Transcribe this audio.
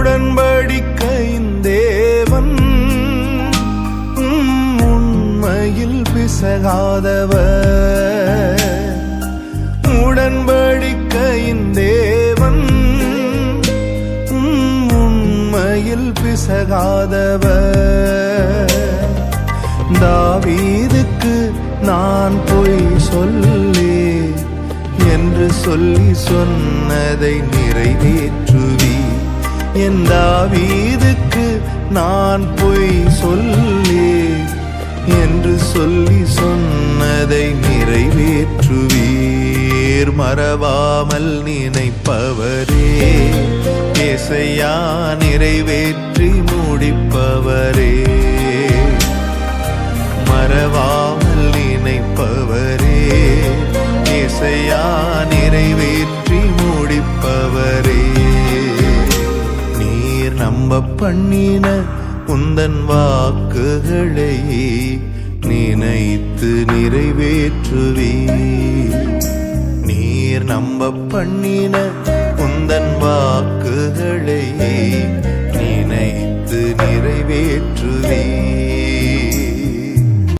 உடன்படிக்கையின் தேவன் உண்மையில் பிசகாதவர். உடன்படிக்கையின் தேவன் உண்மையில் பிசகாதவர். தாவீதுக்கு நான் பொய் சொல்லி என்று சொல்லி சொன்னதை நிறைவேற்றுவி. என் தாவீதுக்கு நான் பொய் சொல்லி என்று சொல்லி சொன்னதை நிறைவேற்றுவீர். மறவாமல் நினைப்பவரே ஏசையா, நிறைவேற்றி முடிப்பவரே. மறவாமல் நினைப்பவரே ஏசையா, நிறைவேற்றி முடிப்பவரே. நீர் நம்ப பண்ணின உந்தன் வாக்குகளை நினைத்து நிறைவேற்றுவீர். நீர் நம்ப பண்ணின